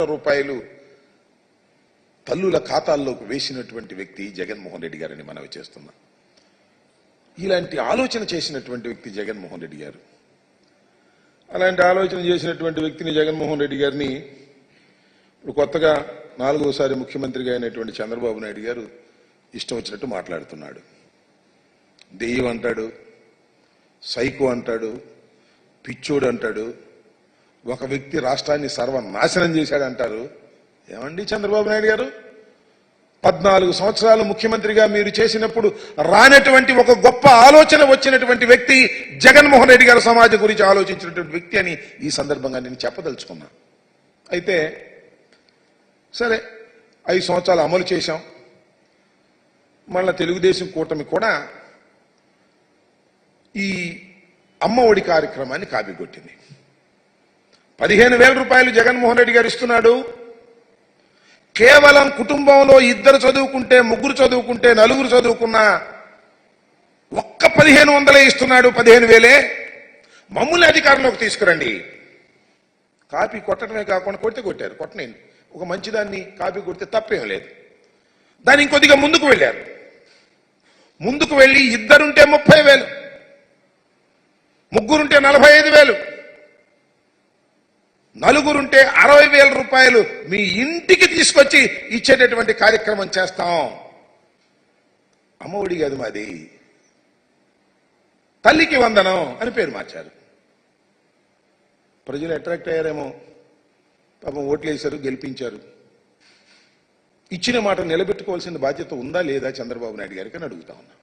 రూపాయలు తల్లుల ఖాతాల్లోకి వేసినటువంటి వ్యక్తి జగన్మోహన్ రెడ్డి గారని మనవి చేస్తున్నాం. ఇలాంటి ఆలోచన చేసినటువంటి వ్యక్తి జగన్మోహన్ రెడ్డి గారు. అలాంటి ఆలోచన చేసినటువంటి వ్యక్తిని జగన్మోహన్ రెడ్డి గారిని ఇప్పుడు కొత్తగా 4వసారి ముఖ్యమంత్రిగా అయినటువంటి చంద్రబాబు నాయుడు గారు ఇష్టం వచ్చినట్టు మాట్లాడుతున్నాడు. దెయ్యం అంటాడు, సైకో అంటాడు, పిచ్చోడు అంటాడు, ఒక వ్యక్తి రాష్ట్రాన్ని సర్వనాశనం చేశాడంటారు. ఏమండి చంద్రబాబు నాయుడు గారు, 14 సంవత్సరాలు ముఖ్యమంత్రిగా మీరు చేసినప్పుడు రానటువంటి ఒక గొప్ప ఆలోచన వచ్చినటువంటి వ్యక్తి జగన్మోహన్ రెడ్డి గారు సమాజం గురించి ఆలోచించినటువంటి వ్యక్తి అని ఈ సందర్భంగా నేను చెప్పదలుచుకున్నా. అయితే సరే 5 సంవత్సరాలు అమలు చేశాం. మళ్ళా తెలుగుదేశం కూటమి కూడా ఈ అమ్మ ఒడి కార్యక్రమాన్ని కాపీకొట్టింది. 15,000 రూపాయలు జగన్మోహన్ రెడ్డి గారు ఇస్తున్నాడు. కేవలం కుటుంబంలో 2 చదువుకుంటే, 3 చదువుకుంటే, 4 చదువుకున్నా ఒక్క 1,500 ఇస్తున్నాడు. 15,000 మమ్మల్ని అధికారంలోకి తీసుకురండి. కాపీ కొట్టడమే కాకుండా కొట్టారు. కొట్టనండి, ఒక మంచిదాన్ని కాపీ కొడితే తప్పేం లేదు. దాన్ని ఇంకొద్దిగా ముందుకు వెళ్ళారు. ముందుకు వెళ్ళి 2 ఉంటే 30,000, 3 ఉంటే 45,000, 4 ఉంటే 60,000 రూపాయలు మీ ఇంటికి తీసుకొచ్చి ఇచ్చేటటువంటి కార్యక్రమం చేస్తాం. అమ్మఒడి కాదు మాది, తల్లికి వందనం అని పేరు మార్చారు. ప్రజలు అట్రాక్ట్ అయ్యారేమో, పాపం ఓట్లు వేశారు, గెలిపించారు. ఇచ్చిన మాట నిలబెట్టుకోవాల్సిన బాధ్యత ఉందా లేదా చంద్రబాబు నాయుడు గారికి అని అడుగుతా ఉన్నా.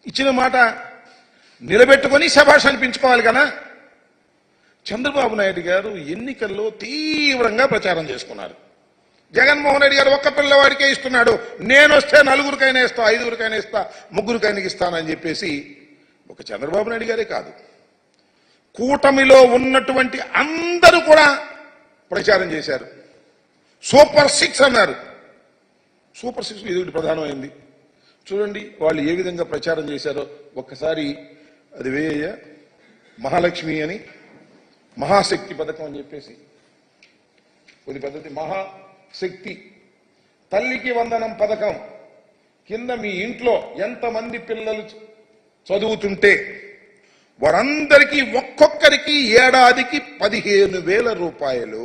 ఇచ్చిన మాట నిలబెట్టుకొని శభాష్ అనిపించుకోవాలి కదా. చంద్రబాబు నాయుడు గారు ఎన్నికల్లో తీవ్రంగా ప్రచారం చేసుకున్నారు. జగన్మోహన్ రెడ్డి గారు ఒక్క పిల్లవాడికే ఇస్తున్నాడు, నేను వస్తే 4గురికైనా ఇస్తా, 5గురికైనా ఇస్తా, 3గురికైనా ఇస్తానని చెప్పేసి ఒక చంద్రబాబు నాయుడు గారే కాదు, కూటమిలో ఉన్నటువంటి అందరూ కూడా ప్రచారం చేశారు. సూపర్ 6 అన్నారు. సూపర్ 6 ఇది ప్రధానమైంది. చూడండి వాళ్ళు ఏ విధంగా ప్రచారం చేశారో ఒక్కసారి. అది వేయ మహాలక్ష్మి అని, మహాశక్తి పథకం అని చెప్పేసి కొద్ది పద్ధతి, మహాశక్తి తల్లికి వందనం పథకం కింద మీ ఇంట్లో ఎంతమంది పిల్లలు చదువుతుంటే వారందరికీ ఒక్కొక్కరికి ఏడాదికి 15,000 రూపాయలు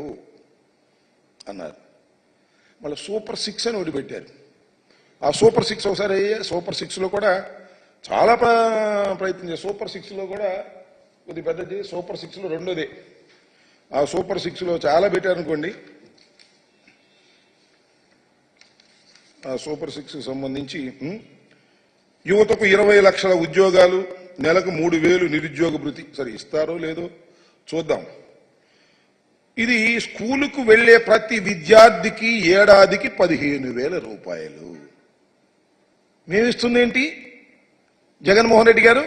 అన్నారు. మళ్ళీ సూపర్ 6 అని వదిలిపెట్టారు. ఆ సూపర్ 6 ఒకసారి సూపర్ 6లో కూడా చాలా ప్రయత్నం చేశారు. సూపర్ 6లో కూడా కొద్ది పెద్దది, సూపర్ 6లో రెండోదే. ఆ సూపర్ 6లో చాలా పెట్టారు అనుకోండి. ఆ సూపర్ 6కి సంబంధించి యువతకు 20 లక్షల ఉద్యోగాలు, నెలకు 3,000 నిరుద్యోగ భృతి. సరే ఇస్తారో లేదో చూద్దాం. ఇది స్కూలుకు వెళ్లే ప్రతి విద్యార్థికి ఏడాదికి 15,000 రూపాయలు. మేమిస్తుంది ఏంటి జగన్మోహన్ రెడ్డి గారు?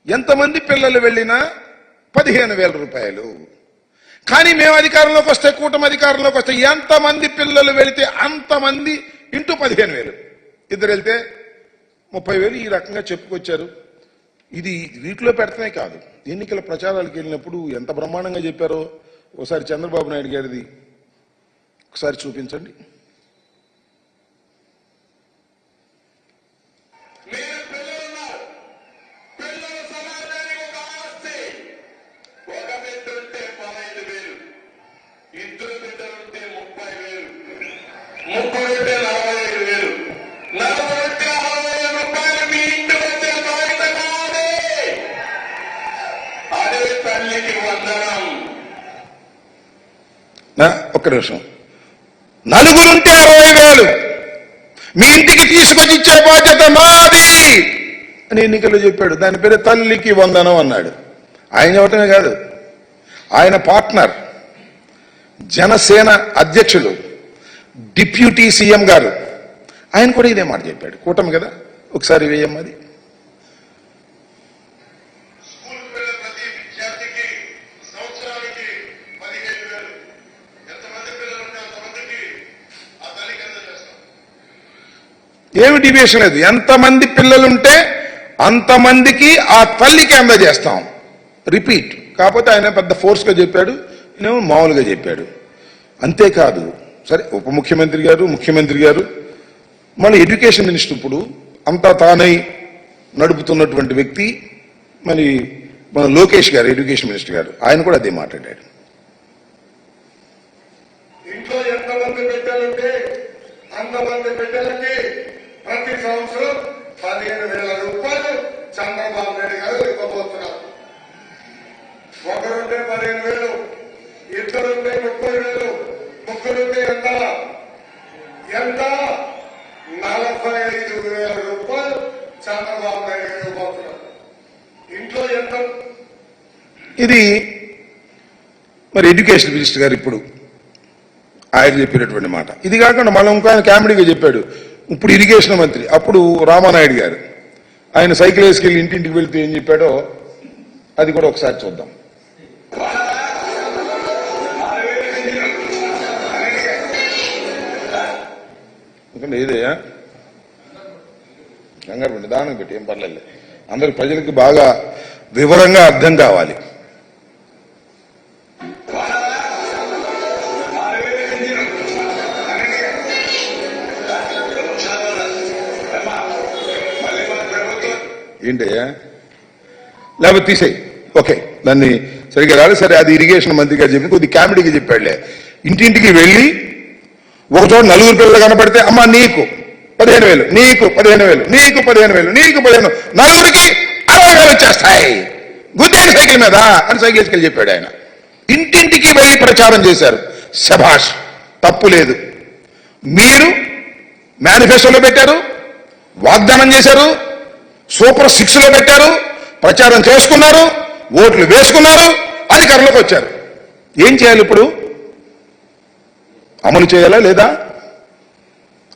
ఎంతమంది పిల్లలు వెళ్ళినా 15,000 రూపాయలు. కానీ మేము అధికారంలోకి వస్తే, కూటమి అధికారంలోకి వస్తే ఎంతమంది పిల్లలు వెళితే అంతమంది ఇంటూ 15,000. 2 వెళ్తే 30,000 ఈ రకంగా చెప్పుకొచ్చారు. ఇది వీటిలో పెడతానే కాదు, ఎన్నికల ప్రచారాలకు వెళ్ళినప్పుడు ఎంత బ్రహ్మాండంగా చెప్పారో ఒకసారి చంద్రబాబు నాయుడు గారిది ఒకసారి చూపించండి. ఒక్క నిమిషం. 4 ఉంటే 60,000 మీ ఇంటికి తీసుకొచ్చి ఇచ్చే బాధ్యత మాది అని ఎన్నికల్లో చెప్పాడు. దాని పేరు తల్లికి వందనం అన్నాడు. ఆయన చెప్పటమే కాదు, ఆయన పార్ట్నర్ జనసేన అధ్యక్షులు డిప్యూటీ సీఎం గారు ఆయన కూడా ఇదే మాట చెప్పాడు. కూటమి కదా, ఒకసారి వేయమ్మది. ఏమి డివియేషన్ లేదు. ఎంతమంది పిల్లలుంటే అంతమందికి ఆ తల్లికి అందజేస్తాం. రిపీట్ కాకపోతే ఆయన పెద్ద ఫోర్స్గా చెప్పాడు. నేను మామూలుగా చెప్పాడు. అంతేకాదు, సరే ఉప ముఖ్యమంత్రి గారు, ముఖ్యమంత్రి గారు, మళ్ళీ ఎడ్యుకేషన్ మినిస్టర్ ఇప్పుడు అంతా తానై నడుపుతున్నటువంటి వ్యక్తి మరి మన లోకేష్ గారు, ఎడ్యుకేషన్ మినిస్టర్ గారు, ఆయన కూడా అదే మాట్లాడాడు. ఇంట్లో ఎంతమంది బిడ్డలుంటే అంతమంది బిడ్డలకి ప్రతి సంవత్సరం 15,000 రూపాయలు చంద్రబాబు నాయుడు గారు ఇవ్వబోతున్నారు. ఒకరుంటే 15,000, ఇద్దరుంటే 30,000, ముగ్గురుంటే ఎంత 45,000 రూపాయలు చంద్రబాబు నాయుడు గారు ఇవ్వబోతున్నారు. ఇంట్లో ఎంత? ఇది మరి ఎడ్యుకేషన్ మినిస్టర్ గారు ఇప్పుడు ఆయన చెప్పినటువంటి మాట. ఇది కాకుండా మళ్ళీ ఇంకో ఆయన కామెడీగా చెప్పాడు. ఇప్పుడు ఇరిగేషన్ మంత్రి అప్పుడు రామానాయుడు గారు, ఆయన సైకిల్ వేసుకెళ్ళి ఇంటింటికి వెళ్తే ఏం చెప్పాడో అది కూడా ఒకసారి చూద్దాం. ఎందుకంటే ఏదయ్యా కంగారు పెట్టి దానం పెట్టి ఏం పర్లేదు, అందరికి ప్రజలకు బాగా వివరంగా అర్థం కావాలి. ఏంటయ్యా లేకపోతే తీసేయి, ఓకే దాన్ని సరిగ్గా రాలేదు, సరే అది ఇరిగేషన్ మంత్రి గారు చెప్పి కొద్ది కామెడీగా చెప్పాడులే. ఇంటింటికి వెళ్ళి ఒకచోట 4 పిల్లలు కనపడితే అమ్మ నీకు 15,000, నీకు 15,000, నీకు 15,000, నీకు 15,000, నలుగురికి 60,000 వచ్చేస్తాయి గుద్దేని సైకిల్ మీద అని సైకిల్ వేసుకెళ్ళి చెప్పాడు ఆయన. ఇంటింటికి వెళ్ళి ప్రచారం చేశారు. శభాష్, తప్పు లేదు. మీరు మేనిఫెస్టోలో పెట్టారు, వాగ్దానం చేశారు, సూపర్ 6లో పెట్టారు, ప్రచారం చేసుకున్నారు, ఓట్లు వేసుకున్నారు, అధికారంలోకి వచ్చారు. ఏం చేయాలి ఇప్పుడు? అమలు చేయాలా లేదా?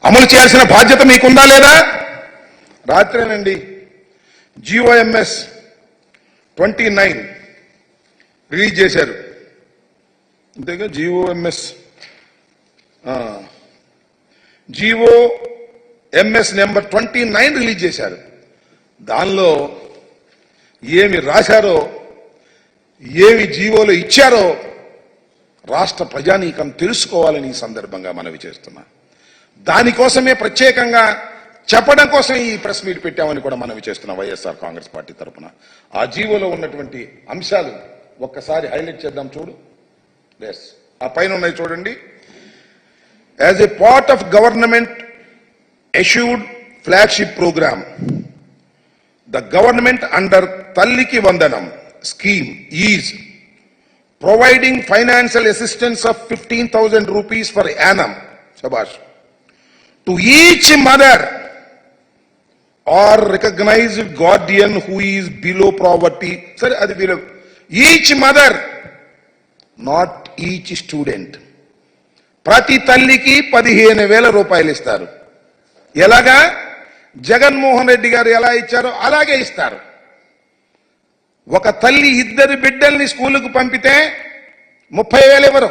అమలు చేయాల్సిన బాధ్యత మీకుందా లేదా? రాత్రేనండి GOMS 29 రిలీజ్ చేశారు. అంతేగా GOMS నెంబర్ 29 రిలీజ్ చేశారు. దానిలో ఏమి రాశారో, ఏమి జీవోలు ఇచ్చారో రాష్ట్ర ప్రజానీకం తెలుసుకోవాలని ఈ సందర్భంగా మనవి చేస్తున్నా. దానికోసమే ప్రత్యేకంగా చెప్పడం కోసం ఈ ప్రెస్ మీట్ పెట్టామని కూడా మనవి చేస్తున్నాం వైఎస్ఆర్ కాంగ్రెస్ పార్టీ తరఫున. ఆ జీవోలో ఉన్నటువంటి అంశాలు ఒక్కసారి హైలైట్ చేద్దాం. చూడు, ఆ పైన ఉన్నాయి చూడండి. As a part of government assured flagship program, the government under Talliki Vandanam scheme is providing financial assistance of 15,000 rupees per annum, Shabash, to each mother or recognized guardian who is below poverty. Sir, adi below. Each mother, not each student. Prati talliki 15,000 రూపాయలు ఇస్తారు. ఎలాగా? జగన్మోహన్ రెడ్డి గారు ఎలా ఇచ్చారో అలాగే ఇస్తారు. ఒక తల్లి 2 బిడ్డల్ని స్కూలుకు పంపితే 30,000 ఇవ్వరు,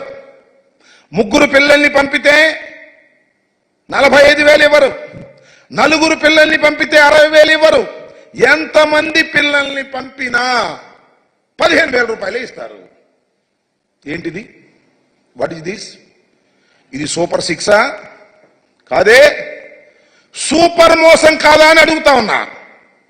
3 పిల్లల్ని పంపితే 45,000 ఇవ్వరు, 4 పిల్లల్ని పంపితే 60,000 ఇవ్వరు. ఎంతమంది పిల్లల్ని పంపినా 15,000 రూపాయలే ఇస్తారు. ఏంటిది? What is this? ఇది సూపర్ 6 కాదే? సూపర్ మోసం కాదా అని అడుగుతా ఉన్నా.